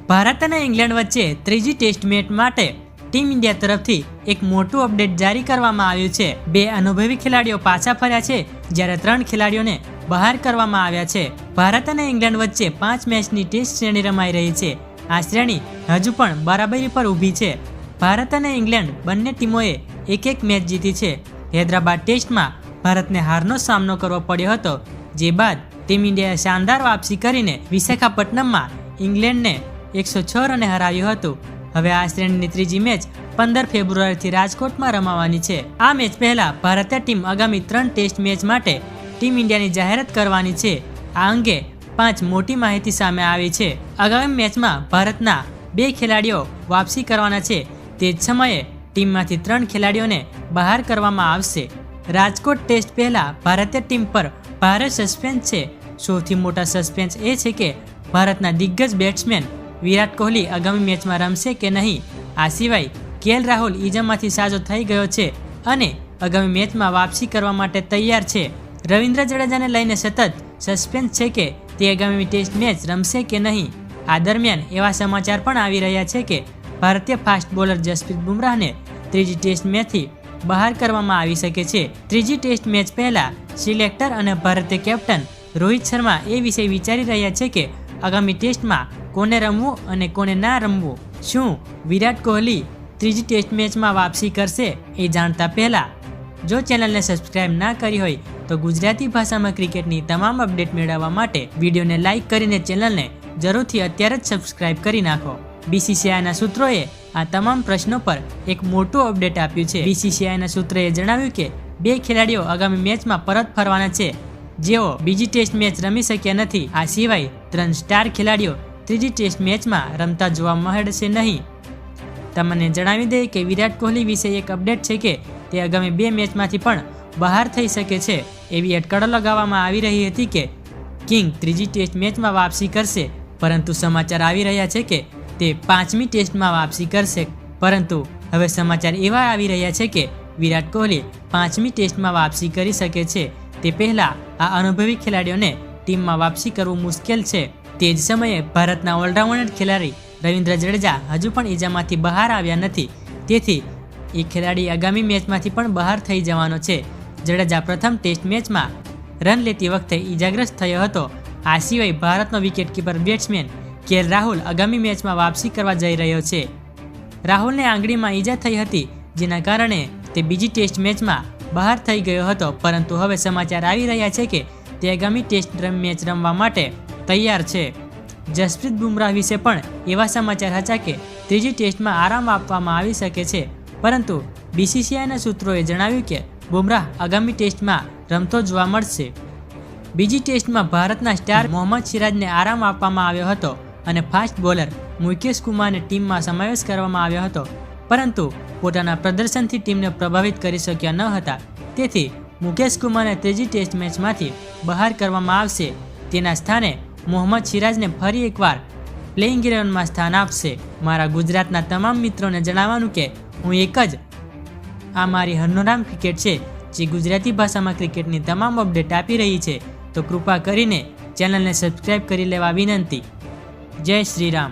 ભારત અને ઇંગ્લેન્ડ વચ્ચે ત્રીજી ટેસ્ટ મેચ માટે ટીમ ઇન્ડિયા તરફથી એક મોટું અપડેટ જારી કરવામાં આવ્યું છે। બે અનુભવી ખેલાડીઓ પાછા ફર્યા છે, જ્યારે 3 ખેલાડીઓને બહાર કરવામાં આવ્યા છે। ભારત અને ઇંગ્લેન્ડ વચ્ચે 5 મેચની ટેસ્ટ શ્રેણી રમાઈ રહી છે। આ શ્રેણી હજુ પણ બરાબરી પર ઊભી છે। ભારત અને ઇંગ્લેન્ડ બંને ટીમોએ એક મેચ જીતી છે। હૈદરાબાદ ટેસ્ટમાં ભારતને હારનો સામનો કરવો પડ્યો હતો, જે બાદ ટીમ ઇન્ડિયાએ શાનદાર વાપસી કરીને વિશાખાપટ્ટનમમાં ઇંગ્લેન્ડને 106 રને હરાવ્યું હતું। હવે આ શ્રેણીની ત્રીજી મેચ 15 ફેબ્રુઆરીથી રાજકોટમાં રમાવાની છે। આ મેચ પહેલા ભારતીય ટીમ આગામી 3 ટેસ્ટ મેચ માટે ટીમ ઇન્ડિયાની જાહેરાત કરવાની છે। આ અંગે 5 મોટી માહિતી સામે આવી છે। આગામી મેચમાં ભારતના 2 ખેલાડીઓ વાપસી કરવાના છે। તે જ સમયે ટીમમાંથી 3 ખેલાડીઓને બહાર કરવામાં આવશે। રાજકોટ ટેસ્ટ પહેલા ભારતીય ટીમ પર ભારે સસ્પેન્સ છે। સૌથી મોટા સસ્પેન્સ એ છે કે ભારતના દિગ્ગજ બેટ્સમેન વિરાટ કોહલી આગામી મેચમાં રમશે કે નહીં। આ સિવાય કેએલ રાહુલ ઈજામાંથી સાજો થઈ ગયો છે અને આગામી મેચમાં વાપસી કરવા માટે તૈયાર છે। રવિન્દ્ર જડેજાને લઈને સતત સસ્પેન્સ છે કે તે આગામી ટેસ્ટ મેચ રમશે કે નહીં। આ દરમિયાન એવા સમાચાર પણ આવી રહ્યા છે કે ભારતીય ફાસ્ટ બોલર જસપ્રીત બુમરાહને ત્રીજી ટેસ્ટ મેચથી બહાર કરવામાં આવી શકે છે। ત્રીજી ટેસ્ટ મેચ પહેલા સિલેક્ટર અને ભારતીય કેપ્ટન રોહિત શર્મા એ વિશે વિચારી રહ્યા છે કે આગામી ટેસ્ટમાં કોને રમવું અને કોને ના રમવું। શું વિરાટ કોહલી ત્રીજી ટેસ્ટ મેચમાં વાપસી કરશે? એ જાણતા પહેલા જો ચેનલને સબસ્ક્રાઇબ ના કરી હોય તો ગુજરાતી ભાષામાં ક્રિકેટની તમામ અપડેટ મેળવવા માટે વિડીયોને લાઇક કરીને ચેનલને જરૂરથી અત્યારે જ સબસ્ક્રાઇબ કરી નાખો। બીસીસીઆઈના સૂત્રોએ આ તમામ પ્રશ્નો પર એક મોટું અપડેટ આપ્યું છે। બીસીસીઆઈના સૂત્રોએ જણાવ્યું કે 2 ખેલાડીઓ આગામી મેચમાં પરત ફરવાના છે, જેઓ બીજી ટેસ્ટ મેચ રમી શક્યા નથી। આ સિવાય 3 સ્ટાર ખેલાડીઓ ત્રીજી ટેસ્ટ મેચમાં રમતા જોવા મળશે નહીં। તમને જણાવી દઈએ કે વિરાટ કોહલી વિશે એક અપડેટ છે કે તે આગામી 2 મેચમાંથી પણ બહાર થઈ શકે છે। એવી અટકળો લગાવવામાં આવી રહી હતી કે કિંગ ત્રીજી ટેસ્ટ મેચમાં વાપસી કરશે, પરંતુ સમાચાર આવી રહ્યા છે કે તે 5મી ટેસ્ટમાં વાપસી કરશે। પરંતુ હવે સમાચાર એવા આવી રહ્યા છે કે વિરાટ કોહલી 5મી ટેસ્ટમાં વાપસી કરી શકે છે। તે પહેલા આ અનુભવી ખેલાડીઓને ટીમમાં વાપસી કરવું મુશ્કેલ છે। તે જ સમયે ભારતના ઓલરાઉન્ડર ખેલાડી રવિન્દ્ર જડેજા હજુ પણ ઈજામાંથી બહાર આવ્યા નથી, તેથી એ ખેલાડી આગામી મેચમાંથી પણ બહાર થઈ જવાનો છે। જડેજા પ્રથમ ટેસ્ટ મેચમાં રન લેતી વખતે ઈજાગ્રસ્ત થયો હતો। આ સિવાય ભારતનો વિકેટકીપર બેટ્સમેન કેએલ રાહુલ આગામી મેચમાં વાપસી કરવા જઈ રહ્યો છે। રાહુલને આંગળીમાં ઈજા થઈ હતી, જેના કારણે તે બીજી ટેસ્ટ મેચમાં બહાર થઈ ગયો હતો, પરંતુ હવે સમાચાર આવી રહ્યા છે કે તે આગામી ટેસ્ટ મેચ રમવા માટે તૈયાર છે। જસપ્રીત બુમરાહ વિશે પણ એવા સમાચાર હતા કે ત્રીજી ટેસ્ટમાં આરામ આપવામાં આવી શકે છે, પરંતુ બીસીસીઆઈના સૂત્રોએ જણાવ્યું કે બુમરાહ આગામી ટેસ્ટમાં રમતો જોવા મળશે। બીજી ટેસ્ટમાં ભારતના સ્ટાર મોહમ્મદ સિરાજને આરામ આપવામાં આવ્યો હતો અને ફાસ્ટ બોલર મુકેશ કુમારને ટીમમાં સમાવેશ કરવામાં આવ્યો હતો, પરંતુ પોતાના પ્રદર્શનથી ટીમને પ્રભાવિત કરી શક્યા ન હતા। તેથી મુકેશ કુમારને ત્રીજી ટેસ્ટ મેચમાંથી બહાર કરવામાં આવશે। તેના સ્થાને મોહમ્મદ સિરાજને ફરી એકવાર પ્લેઇંગ 11માં સ્થાન આપશે। મારા ગુજરાતના તમામ મિત્રોને જણાવવાનું કે હું એક જ આ મારી હરનોરામ ક્રિકેટ છે, જે ગુજરાતી ભાષામાં ક્રિકેટની તમામ અપડેટ આપી રહી છે, તો કૃપા કરીને ચેનલને સબસ્ક્રાઇબ કરી લેવા વિનંતી। જય શ્રી રામ।